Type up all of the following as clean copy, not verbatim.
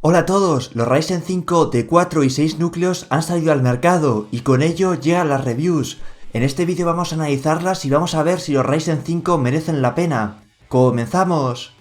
Hola a todos, los Ryzen 5 de 4 y 6 núcleos han salido al mercado y con ello llegan las reviews. En este vídeo vamos a analizarlas y vamos a ver si los Ryzen 5 merecen la pena. ¡Comenzamos!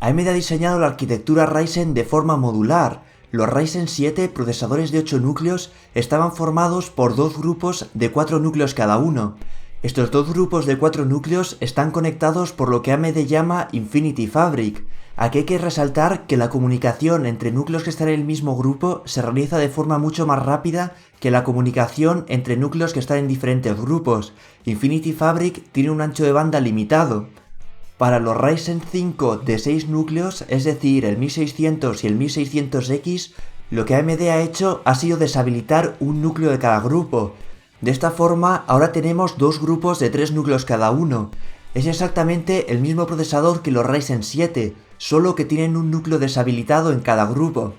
AMD ha diseñado la arquitectura Ryzen de forma modular. Los Ryzen 7 procesadores de 8 núcleos estaban formados por dos grupos de 4 núcleos cada uno. Estos dos grupos de 4 núcleos están conectados por lo que AMD llama Infinity Fabric. Aquí hay que resaltar que la comunicación entre núcleos que están en el mismo grupo se realiza de forma mucho más rápida que la comunicación entre núcleos que están en diferentes grupos. Infinity Fabric tiene un ancho de banda limitado. Para los Ryzen 5 de 6 núcleos, es decir, el 1600 y el 1600X, lo que AMD ha hecho ha sido deshabilitar un núcleo de cada grupo. De esta forma, ahora tenemos dos grupos de 3 núcleos cada uno. Es exactamente el mismo procesador que los Ryzen 7, solo que tienen un núcleo deshabilitado en cada grupo.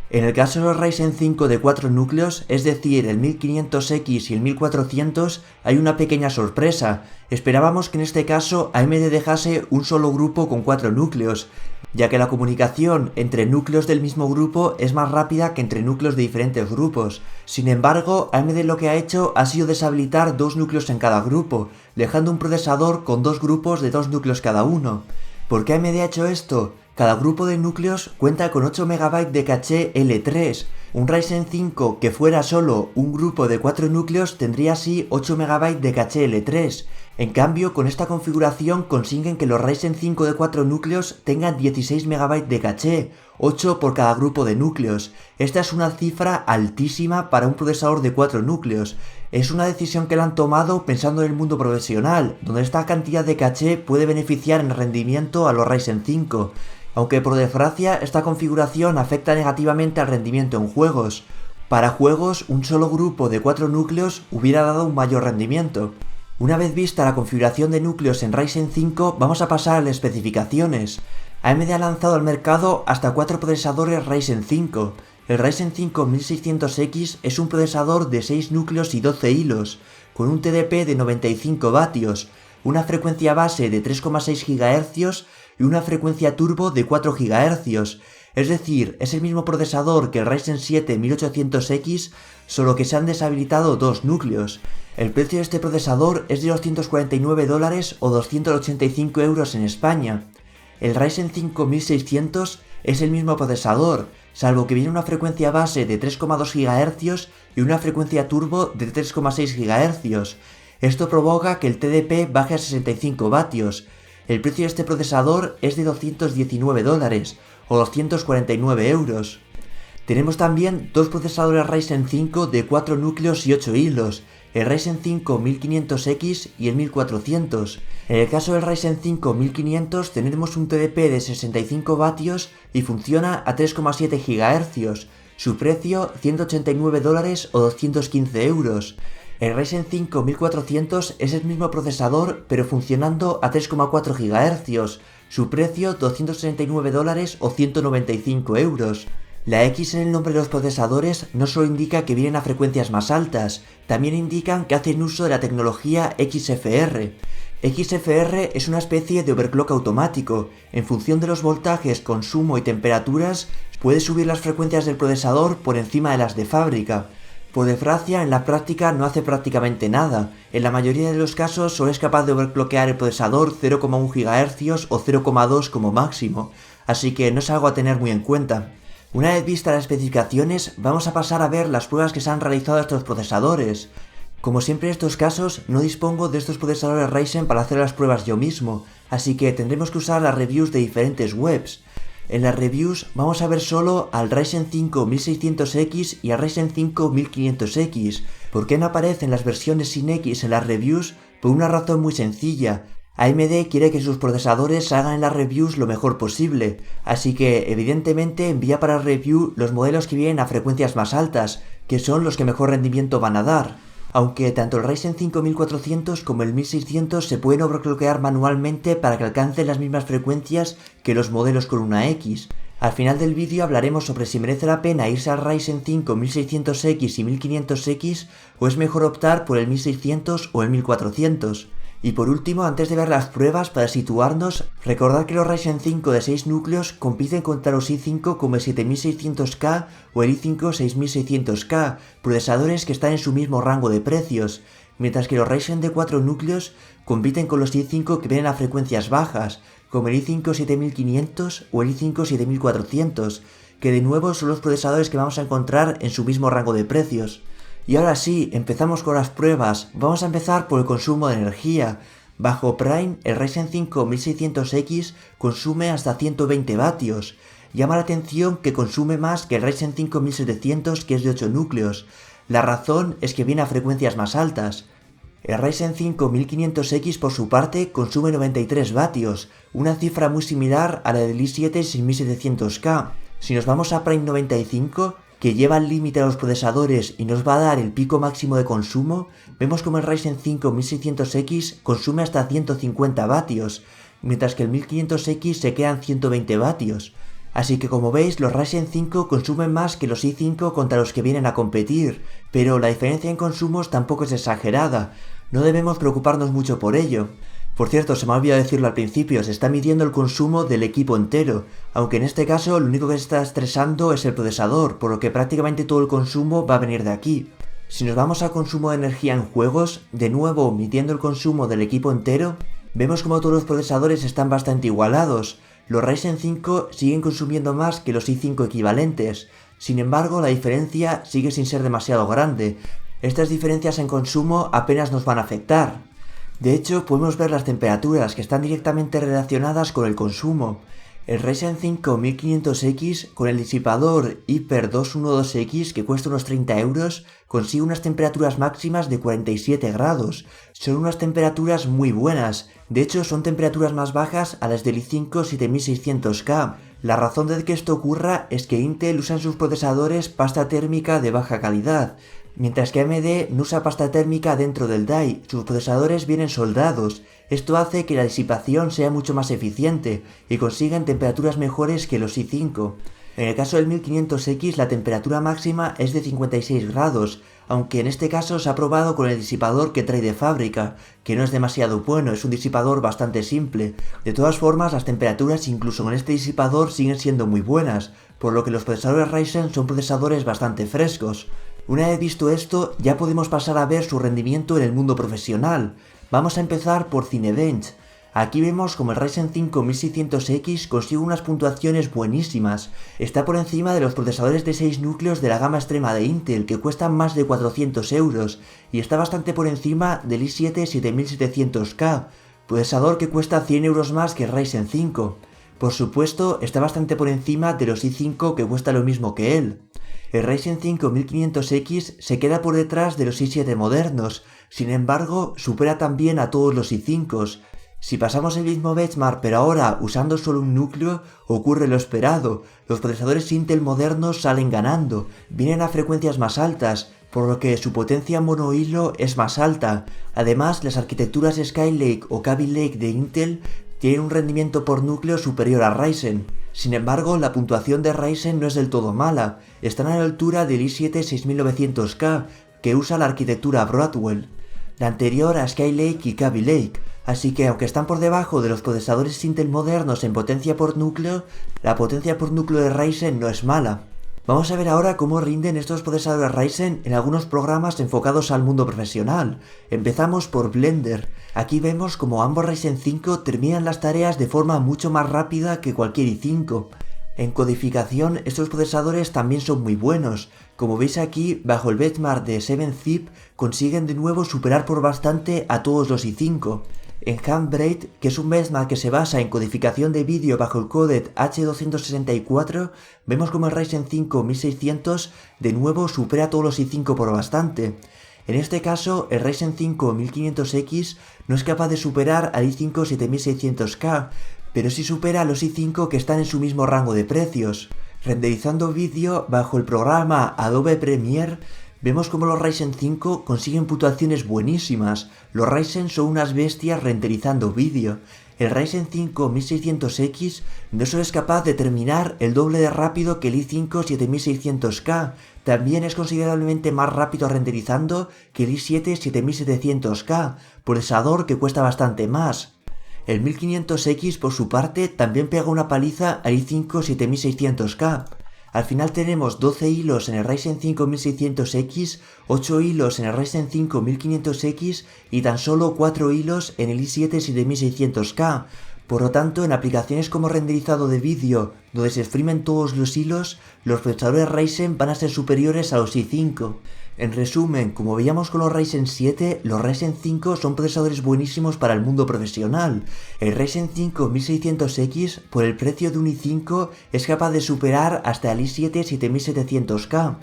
En el caso de los Ryzen 5 de 4 núcleos, es decir, el 1500X y el 1400, hay una pequeña sorpresa. Esperábamos que en este caso AMD dejase un solo grupo con 4 núcleos, ya que la comunicación entre núcleos del mismo grupo es más rápida que entre núcleos de diferentes grupos. Sin embargo, AMD lo que ha hecho ha sido deshabilitar dos núcleos en cada grupo, dejando un procesador con dos grupos de 2 núcleos cada uno. ¿Por qué AMD ha hecho esto? Cada grupo de núcleos cuenta con 8 MB de caché L3. Un Ryzen 5 que fuera solo un grupo de 4 núcleos tendría así 8 MB de caché L3. En cambio, con esta configuración consiguen que los Ryzen 5 de 4 núcleos tengan 16 MB de caché, 8 por cada grupo de núcleos. Esta es una cifra altísima para un procesador de 4 núcleos. Es una decisión que la han tomado pensando en el mundo profesional, donde esta cantidad de caché puede beneficiar en rendimiento a los Ryzen 5. Aunque por desgracia esta configuración afecta negativamente al rendimiento en juegos. Para juegos, un solo grupo de 4 núcleos hubiera dado un mayor rendimiento. Una vez vista la configuración de núcleos en Ryzen 5, vamos a pasar a las especificaciones. AMD ha lanzado al mercado hasta 4 procesadores Ryzen 5. El Ryzen 5 1600X es un procesador de 6 núcleos y 12 hilos, con un TDP de 95 vatios, una frecuencia base de 3,6 GHz y una frecuencia turbo de 4 GHz. Es decir, es el mismo procesador que el Ryzen 7 1800X, solo que se han deshabilitado dos núcleos. El precio de este procesador es de $249 o 285 euros en España. El Ryzen 5 1600 es el mismo procesador, salvo que viene una frecuencia base de 3,2 GHz y una frecuencia turbo de 3,6 GHz. Esto provoca que el TDP baje a 65 vatios. El precio de este procesador es de $219 o 249 euros. Tenemos también dos procesadores Ryzen 5 de 4 núcleos y 8 hilos, el Ryzen 5 1500X y el 1400. En el caso del Ryzen 5 1500 tenemos un TDP de 65 vatios y funciona a 3,7 GHz. Su precio $189 o 215 euros. El Ryzen 5 1400 es el mismo procesador pero funcionando a 3,4 GHz. Su precio $269 o 195 euros. La X en el nombre de los procesadores no solo indica que vienen a frecuencias más altas, también indican que hacen uso de la tecnología XFR. XFR es una especie de overclock automático. En función de los voltajes, consumo y temperaturas, puede subir las frecuencias del procesador por encima de las de fábrica. Por desgracia, en la práctica no hace prácticamente nada. En la mayoría de los casos solo es capaz de overclockear el procesador 0,1 GHz o 0,2 como máximo, así que no es algo a tener muy en cuenta. Una vez vistas las especificaciones, vamos a pasar a ver las pruebas que se han realizado a estos procesadores. Como siempre en estos casos, no dispongo de estos procesadores Ryzen para hacer las pruebas yo mismo, así que tendremos que usar las reviews de diferentes webs. En las reviews vamos a ver solo al Ryzen 5 1600X y al Ryzen 5 1500X. ¿Por qué no aparecen las versiones sin X en las reviews? Por una razón muy sencilla. AMD quiere que sus procesadores hagan en las reviews lo mejor posible, así que evidentemente envía para review los modelos que vienen a frecuencias más altas, que son los que mejor rendimiento van a dar. Aunque tanto el Ryzen 5 1400 como el 1600 se pueden overclockear manualmente para que alcancen las mismas frecuencias que los modelos con una X. Al final del vídeo hablaremos sobre si merece la pena irse al Ryzen 5 1600X y 1500X o es mejor optar por el 1600 o el 1400. Y por último, antes de ver las pruebas, para situarnos, recordad que los Ryzen 5 de 6 núcleos compiten contra los i5 como el 7600K o el i5 6600K, procesadores que están en su mismo rango de precios, mientras que los Ryzen de 4 núcleos compiten con los i5 que vienen a frecuencias bajas, como el i5 7500 o el i5 7400, que de nuevo son los procesadores que vamos a encontrar en su mismo rango de precios. Y ahora sí, empezamos con las pruebas. Vamos a empezar por el consumo de energía. Bajo Prime, el Ryzen 5 1600X consume hasta 120 vatios. Llama la atención que consume más que el Ryzen 5 1700, que es de 8 núcleos. La razón es que viene a frecuencias más altas. El Ryzen 5 1500X por su parte consume 93 vatios, una cifra muy similar a la del i7 6700K. Si nos vamos a Prime 95, que lleva el límite a los procesadores y nos va a dar el pico máximo de consumo, vemos como el Ryzen 5 1600X consume hasta 150 vatios, mientras que el 1500X se queda en 120 vatios. Así que como veis, los Ryzen 5 consumen más que los i5 contra los que vienen a competir, pero la diferencia en consumos tampoco es exagerada, no debemos preocuparnos mucho por ello. Por cierto, se me ha olvidado decirlo al principio, se está midiendo el consumo del equipo entero, aunque en este caso lo único que se está estresando es el procesador, por lo que prácticamente todo el consumo va a venir de aquí. Si nos vamos a consumo de energía en juegos, de nuevo midiendo el consumo del equipo entero, vemos como todos los procesadores están bastante igualados. Los Ryzen 5 siguen consumiendo más que los i5 equivalentes, sin embargo la diferencia sigue sin ser demasiado grande. Estas diferencias en consumo apenas nos van a afectar. De hecho, podemos ver las temperaturas que están directamente relacionadas con el consumo. El Ryzen 5 1500X con el disipador Hyper 212X, que cuesta unos 30 euros, consigue unas temperaturas máximas de 47 grados. Son unas temperaturas muy buenas, de hecho son temperaturas más bajas a las del i5 7600K. La razón de que esto ocurra es que Intel usa en sus procesadores pasta térmica de baja calidad, mientras que AMD no usa pasta térmica dentro del die, sus procesadores vienen soldados. Esto hace que la disipación sea mucho más eficiente y consiguen temperaturas mejores que los i5. En el caso del 1500X la temperatura máxima es de 56 grados, aunque en este caso se ha probado con el disipador que trae de fábrica, que no es demasiado bueno, es un disipador bastante simple. De todas formas, las temperaturas incluso con este disipador siguen siendo muy buenas, por lo que los procesadores Ryzen son procesadores bastante frescos. Una vez visto esto, ya podemos pasar a ver su rendimiento en el mundo profesional. Vamos a empezar por Cinebench. Aquí vemos como el Ryzen 5 1600X consigue unas puntuaciones buenísimas. Está por encima de los procesadores de 6 núcleos de la gama extrema de Intel, que cuestan más de 400 euros, y está bastante por encima del i7 7700K, procesador que cuesta 100 euros más que el Ryzen 5. Por supuesto, está bastante por encima de los i5 que cuesta lo mismo que él. El Ryzen 5 1500X se queda por detrás de los i7 modernos, sin embargo, supera también a todos los i5s. Si pasamos el mismo benchmark pero ahora usando solo un núcleo, ocurre lo esperado. Los procesadores Intel modernos salen ganando, vienen a frecuencias más altas, por lo que su potencia monohilo es más alta. Además, las arquitecturas Skylake o Kaby Lake de Intel tienen un rendimiento por núcleo superior a Ryzen. Sin embargo, la puntuación de Ryzen no es del todo mala, están a la altura del i7 6900K, que usa la arquitectura Broadwell, la anterior a Skylake y Kaby Lake, así que aunque están por debajo de los procesadores Intel modernos en potencia por núcleo, la potencia por núcleo de Ryzen no es mala. Vamos a ver ahora cómo rinden estos procesadores Ryzen en algunos programas enfocados al mundo profesional. Empezamos por Blender. Aquí vemos como ambos Ryzen 5 terminan las tareas de forma mucho más rápida que cualquier i5. En codificación, estos procesadores también son muy buenos. Como veis aquí, bajo el benchmark de 7zip, consiguen de nuevo superar por bastante a todos los i5. En Handbrake, que es un benchmark que se basa en codificación de vídeo bajo el codec H264, vemos como el Ryzen 5 1600 de nuevo supera a todos los i5 por bastante. En este caso, el Ryzen 5 1500X no es capaz de superar al i5 7600K, pero sí supera a los i5 que están en su mismo rango de precios. Renderizando vídeo bajo el programa Adobe Premiere, Vemos como los Ryzen 5 consiguen puntuaciones buenísimas. Los Ryzen son unas bestias renderizando vídeo. El Ryzen 5 1600X no solo es capaz de terminar el doble de rápido que el i5 7600K, también es considerablemente más rápido renderizando que el i7 7700K, procesador que cuesta bastante más. El 1500X por su parte también pega una paliza al i5 7600K. Al final tenemos 12 hilos en el Ryzen 5 1600X, 8 hilos en el Ryzen 5 1500X y tan solo 4 hilos en el i7 7600K. Por lo tanto, en aplicaciones como renderizado de vídeo, donde se exprimen todos los hilos, los procesadores Ryzen van a ser superiores a los i5. En resumen, como veíamos con los Ryzen 7, los Ryzen 5 son procesadores buenísimos para el mundo profesional. El Ryzen 5 1600X, por el precio de un i5, es capaz de superar hasta el i7 7700K,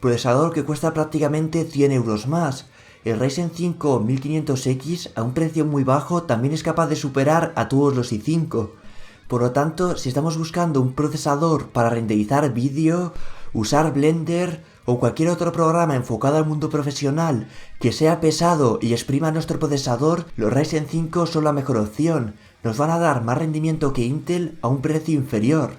procesador que cuesta prácticamente 100 euros más. El Ryzen 5 1500X, a un precio muy bajo, también es capaz de superar a todos los i5. Por lo tanto, si estamos buscando un procesador para renderizar vídeo, usar Blender o cualquier otro programa enfocado al mundo profesional que sea pesado y exprima nuestro procesador, los Ryzen 5 son la mejor opción. Nos van a dar más rendimiento que Intel a un precio inferior.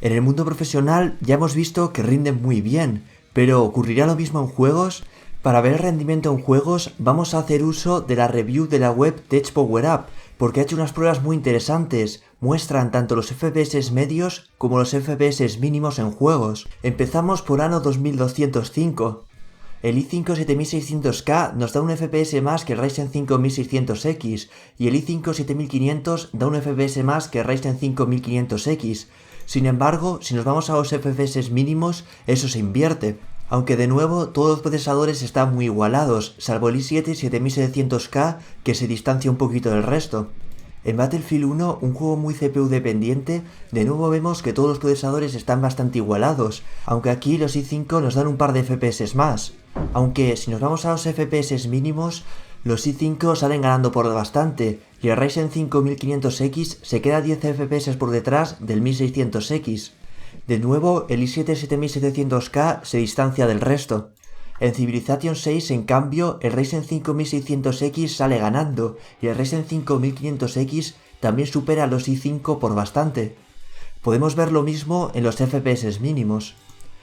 En el mundo profesional ya hemos visto que rinden muy bien, pero ¿ocurrirá lo mismo en juegos? Para ver el rendimiento en juegos vamos a hacer uso de la review de la web TechPowerUp, porque ha hecho unas pruebas muy interesantes. Muestran tanto los FPS medios como los FPS mínimos en juegos. Empezamos por Anno 2205. El i5 7600K nos da un FPS más que el Ryzen 5 1600X y el i5 7500 da un FPS más que el Ryzen 5 1500X. Sin embargo, si nos vamos a los FPS mínimos, eso se invierte. Aunque de nuevo todos los procesadores están muy igualados, salvo el i7 7700K que se distancia un poquito del resto. En Battlefield 1, un juego muy CPU dependiente, de nuevo vemos que todos los procesadores están bastante igualados, aunque aquí los i5 nos dan un par de FPS más. Aunque si nos vamos a los FPS mínimos, los i5 salen ganando por bastante, y el Ryzen 5 1500X se queda 10 FPS por detrás del 1600X. De nuevo, el i7 7700K se distancia del resto. En Civilization 6, en cambio, el Ryzen 5 1600X sale ganando y el Ryzen 5 1500X también supera a los i5 por bastante. Podemos ver lo mismo en los FPS mínimos.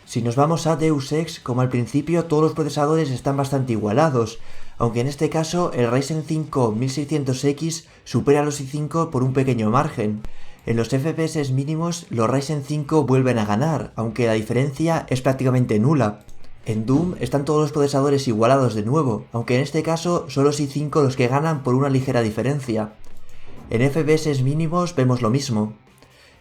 Si nos vamos a Deus Ex, como al principio todos los procesadores están bastante igualados, aunque en este caso el Ryzen 5 1600X supera a los i5 por un pequeño margen. En los FPS mínimos los Ryzen 5 vuelven a ganar, aunque la diferencia es prácticamente nula. En Doom están todos los procesadores igualados de nuevo, aunque en este caso son los i5 los que ganan por una ligera diferencia. En FPS mínimos vemos lo mismo.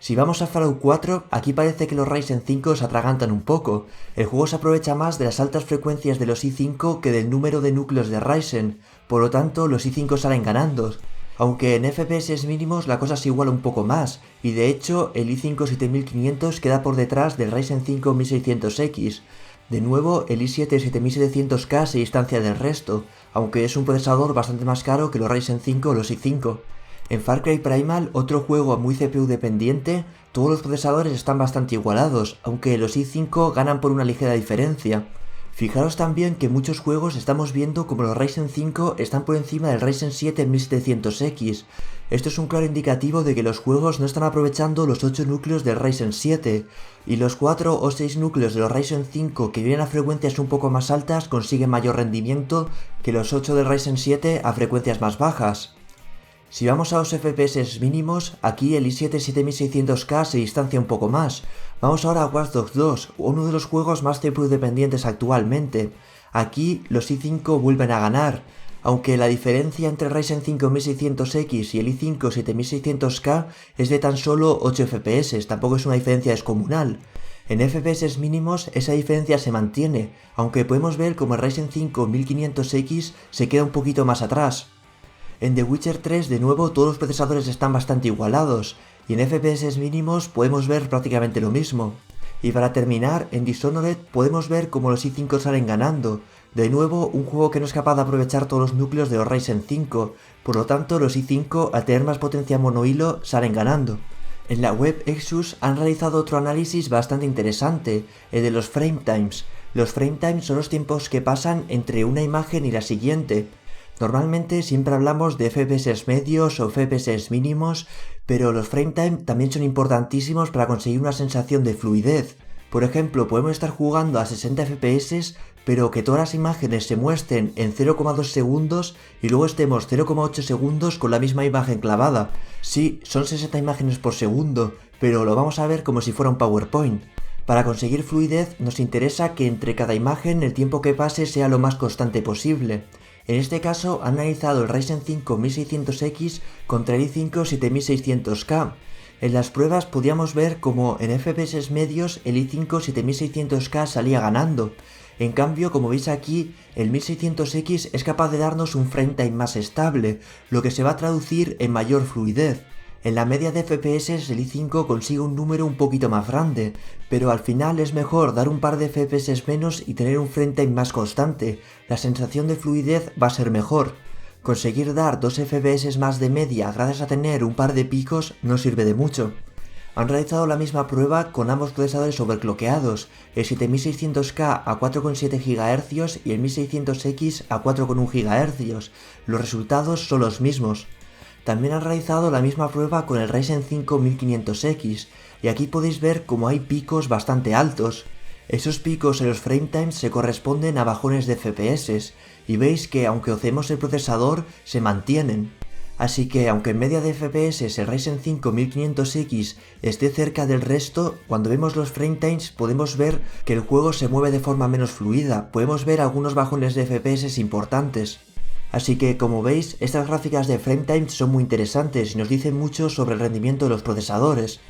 Si vamos a Fallout 4, aquí parece que los Ryzen 5 se atragantan un poco. El juego se aprovecha más de las altas frecuencias de los i5 que del número de núcleos de Ryzen, por lo tanto los i5 salen ganando. Aunque en FPS mínimos la cosa se iguala un poco más, y de hecho el i5 7500 queda por detrás del Ryzen 5 1600X. De nuevo, el i7 7700K se distancia del resto, aunque es un procesador bastante más caro que los Ryzen 5 o los i5. En Far Cry Primal, otro juego muy CPU dependiente, todos los procesadores están bastante igualados, aunque los i5 ganan por una ligera diferencia. Fijaros también que en muchos juegos estamos viendo como los Ryzen 5 están por encima del Ryzen 7 1700X. Esto es un claro indicativo de que los juegos no están aprovechando los 8 núcleos del Ryzen 7, y los 4 o 6 núcleos de los Ryzen 5 que vienen a frecuencias un poco más altas consiguen mayor rendimiento que los 8 del Ryzen 7 a frecuencias más bajas. Si vamos a los FPS mínimos, aquí el i7 7600K se distancia un poco más. Vamos ahora a Watch Dogs 2, uno de los juegos más CPU dependientes actualmente. Aquí los i5 vuelven a ganar, aunque la diferencia entre el Ryzen 5 1600X y el i5 7600K es de tan solo 8 FPS, tampoco es una diferencia descomunal. En FPS mínimos esa diferencia se mantiene, aunque podemos ver como el Ryzen 5 1500X se queda un poquito más atrás. En The Witcher 3 de nuevo todos los procesadores están bastante igualados, y en FPS mínimos podemos ver prácticamente lo mismo. Y para terminar, en Dishonored podemos ver como los i5 salen ganando, de nuevo un juego que no es capaz de aprovechar todos los núcleos de los Ryzen 5, por lo tanto los i5 al tener más potencia monohilo salen ganando. En la web Exus han realizado otro análisis bastante interesante, el de los frame times. Los frame time son los tiempos que pasan entre una imagen y la siguiente. Normalmente siempre hablamos de FPS medios o FPS mínimos, pero los frame time también son importantísimos para conseguir una sensación de fluidez. Por ejemplo, podemos estar jugando a 60 FPS, pero que todas las imágenes se muestren en 0,2 segundos y luego estemos 0,8 segundos con la misma imagen clavada. Sí, son 60 imágenes por segundo, pero lo vamos a ver como si fuera un PowerPoint. Para conseguir fluidez nos interesa que entre cada imagen el tiempo que pase sea lo más constante posible. En este caso han analizado el Ryzen 5 1600X contra el i5 7600K. En las pruebas podíamos ver como en FPS medios el i5 7600K salía ganando. En cambio, como veis aquí, el 1600X es capaz de darnos un frame time más estable, lo que se va a traducir en mayor fluidez. En la media de FPS el i5 consigue un número un poquito más grande, pero al final es mejor dar un par de FPS menos y tener un frame time más constante. La sensación de fluidez va a ser mejor. Conseguir dar 2 FPS más de media gracias a tener un par de picos no sirve de mucho. Han realizado la misma prueba con ambos procesadores overclockeados, el 7600K a 4,7 GHz y el 1600X a 4,1 GHz. Los resultados son los mismos. También han realizado la misma prueba con el Ryzen 5 1500X, y aquí podéis ver como hay picos bastante altos. Esos picos en los frame times se corresponden a bajones de FPS, y veis que aunque ocemos el procesador, se mantienen. Así que aunque en media de FPS el Ryzen 5 1500X esté cerca del resto, cuando vemos los frame times podemos ver que el juego se mueve de forma menos fluida, podemos ver algunos bajones de FPS importantes. Así que, como veis, estas gráficas de frame time son muy interesantes y nos dicen mucho sobre el rendimiento de los procesadores.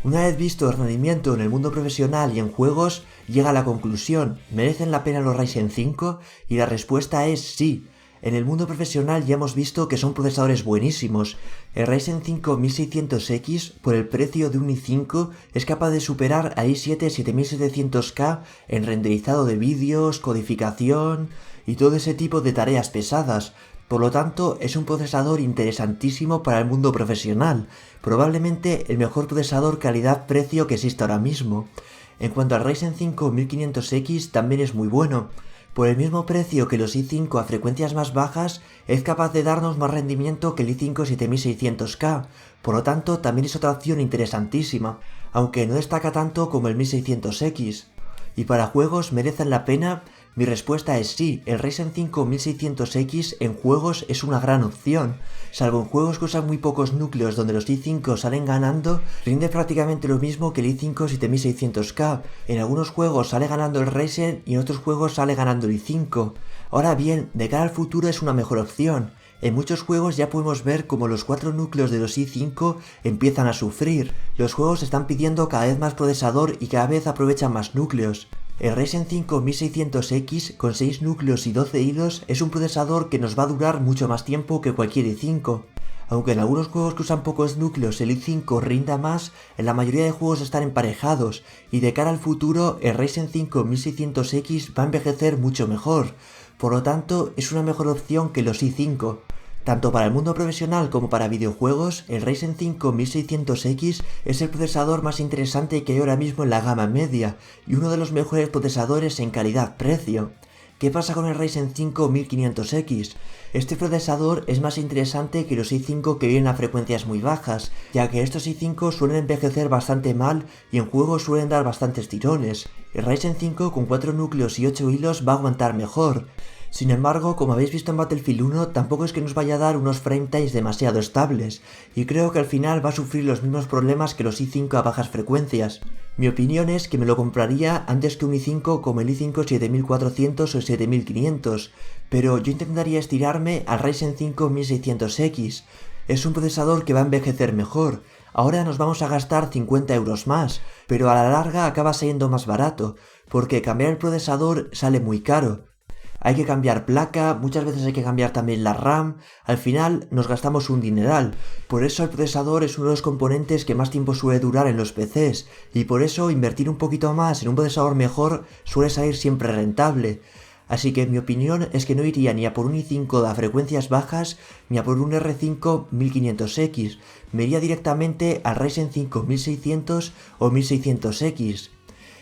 Una vez visto el rendimiento en el mundo profesional y en juegos, llega a la conclusión, ¿merecen la pena los Ryzen 5? Y la respuesta es sí. En el mundo profesional ya hemos visto que son procesadores buenísimos. El Ryzen 5 1600X, por el precio de un i5, es capaz de superar al i7 7700K en renderizado de vídeos, codificación y todo ese tipo de tareas pesadas. Por lo tanto, es un procesador interesantísimo para el mundo profesional, probablemente el mejor procesador calidad-precio que existe ahora mismo. En cuanto al Ryzen 5 1500X también es muy bueno. Por el mismo precio que los i5 a frecuencias más bajas, es capaz de darnos más rendimiento que el i5 7600K, por lo tanto también es otra opción interesantísima, aunque no destaca tanto como el 1600X. ¿Y para juegos merecen la pena? Mi respuesta es sí, el Ryzen 5 1600X en juegos es una gran opción. Salvo en juegos que usan muy pocos núcleos donde los i5 salen ganando, rinde prácticamente lo mismo que el i5 7600K. En algunos juegos sale ganando el Ryzen y en otros juegos sale ganando el i5. Ahora bien, de cara al futuro es una mejor opción. En muchos juegos ya podemos ver como los 4 núcleos de los i5 empiezan a sufrir. Los juegos están pidiendo cada vez más procesador y cada vez aprovechan más núcleos. El Ryzen 5 1600X con 6 núcleos y 12 hilos es un procesador que nos va a durar mucho más tiempo que cualquier i5. Aunque en algunos juegos que usan pocos núcleos el i5 rinda más, en la mayoría de juegos están emparejados, y de cara al futuro el Ryzen 5 1600X va a envejecer mucho mejor, por lo tanto es una mejor opción que los i5. Tanto para el mundo profesional como para videojuegos, el Ryzen 5 1600X es el procesador más interesante que hay ahora mismo en la gama media, y uno de los mejores procesadores en calidad-precio. ¿Qué pasa con el Ryzen 5 1500X? Este procesador es más interesante que los i5 que vienen a frecuencias muy bajas, ya que estos i5 suelen envejecer bastante mal y en juegos suelen dar bastantes tirones. El Ryzen 5 con 4 núcleos y 8 hilos va a aguantar mejor. Sin embargo, como habéis visto en Battlefield 1, tampoco es que nos vaya a dar unos frame times demasiado estables, y creo que al final va a sufrir los mismos problemas que los i5 a bajas frecuencias. Mi opinión es que me lo compraría antes que un i5 como el i5 7400 o 7500, pero yo intentaría estirarme al Ryzen 5 1600X. Es un procesador que va a envejecer mejor. Ahora nos vamos a gastar 50 euros más, pero a la larga acaba siendo más barato, porque cambiar el procesador sale muy caro. Hay que cambiar placa, muchas veces hay que cambiar también la RAM, al final nos gastamos un dineral. Por eso el procesador es uno de los componentes que más tiempo suele durar en los PCs, y por eso invertir un poquito más en un procesador mejor suele salir siempre rentable. Así que mi opinión es que no iría ni a por un i5 a frecuencias bajas, ni a por un R5 1500X, me iría directamente al Ryzen 5 1600 o 1600X.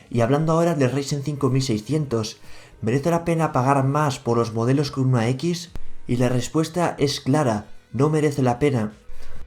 Y hablando ahora del Ryzen 5 1600, ¿merece la pena pagar más por los modelos con una X? Y la respuesta es clara, no merece la pena.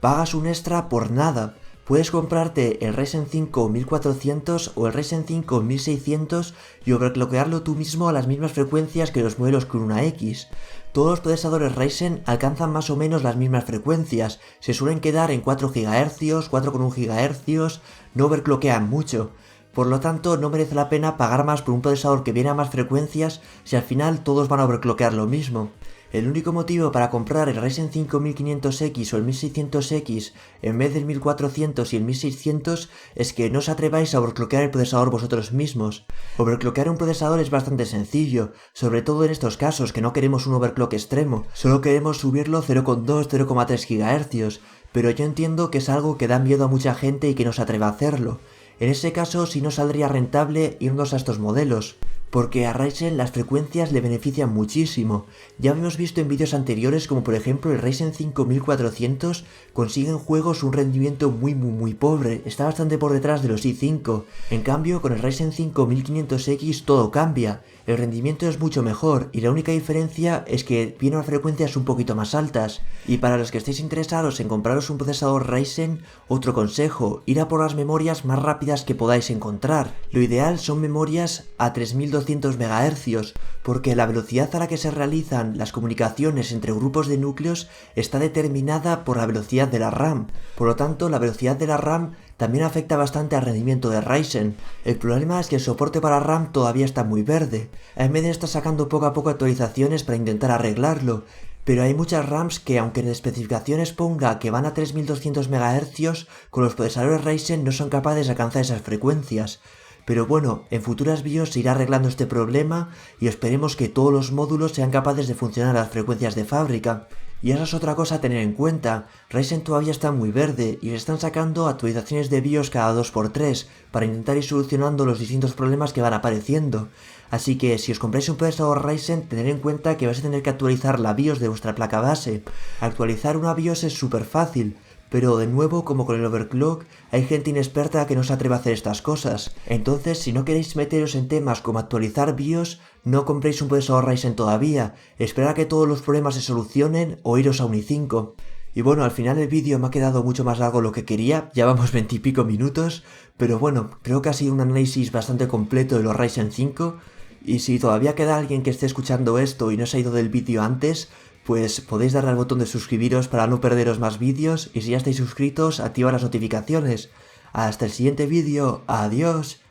Pagas un extra por nada. Puedes comprarte el Ryzen 5 1400 o el Ryzen 5 1600 y overclockearlo tú mismo a las mismas frecuencias que los modelos con una X. Todos los procesadores Ryzen alcanzan más o menos las mismas frecuencias, se suelen quedar en 4 GHz, 4,1 GHz, no overclockean mucho. Por lo tanto, no merece la pena pagar más por un procesador que viene a más frecuencias si al final todos van a overclockear lo mismo. El único motivo para comprar el Ryzen 5 1500X o el 1600X en vez del 1400 y el 1600 es que no os atreváis a overclockear el procesador vosotros mismos. Overclockear un procesador es bastante sencillo, sobre todo en estos casos que no queremos un overclock extremo, solo queremos subirlo 0,2-0,3 GHz, pero yo entiendo que es algo que da miedo a mucha gente y que no se atreve a hacerlo. En ese caso sí nos saldría rentable irnos a estos modelos, porque a Ryzen las frecuencias le benefician muchísimo. Ya hemos visto en vídeos anteriores como por ejemplo el Ryzen 5 1400 consigue en juegos un rendimiento muy pobre, está bastante por detrás de los i5. En cambio con el Ryzen 5 1500X todo cambia, el rendimiento es mucho mejor y la única diferencia es que viene a frecuencias un poquito más altas. Y para los que estéis interesados en compraros un procesador Ryzen, otro consejo, ir a por las memorias más rápidas que podáis encontrar. Lo ideal son memorias a 3200 MHz, porque la velocidad a la que se realizan las comunicaciones entre grupos de núcleos está determinada por la velocidad de la RAM. Por lo tanto, la velocidad de la RAM también afecta bastante al rendimiento de Ryzen. El problema es que el soporte para RAM todavía está muy verde. AMD está sacando poco a poco actualizaciones para intentar arreglarlo, pero hay muchas RAMs que aunque en especificaciones ponga que van a 3200 MHz, con los procesadores Ryzen no son capaces de alcanzar esas frecuencias. Pero bueno, en futuras BIOS se irá arreglando este problema y esperemos que todos los módulos sean capaces de funcionar a las frecuencias de fábrica. Y esa es otra cosa a tener en cuenta, Ryzen todavía está muy verde y le están sacando actualizaciones de BIOS cada 2×3 para intentar ir solucionando los distintos problemas que van apareciendo. Así que si os compráis un procesador Ryzen, tened en cuenta que vais a tener que actualizar la BIOS de vuestra placa base. Actualizar una BIOS es súper fácil, pero de nuevo, como con el overclock, hay gente inexperta que no se atreve a hacer estas cosas. Entonces, si no queréis meteros en temas como actualizar BIOS, no compréis un procesador Ryzen todavía, esperad a que todos los problemas se solucionen o iros a un i5. Y bueno, al final el vídeo me ha quedado mucho más largo de lo que quería, ya vamos 20 y pico minutos, pero bueno, creo que ha sido un análisis bastante completo de los Ryzen 5, y si todavía queda alguien que esté escuchando esto y no se ha ido del vídeo antes, pues podéis darle al botón de suscribiros para no perderos más vídeos y si ya estáis suscritos, activad las notificaciones. Hasta el siguiente vídeo, adiós.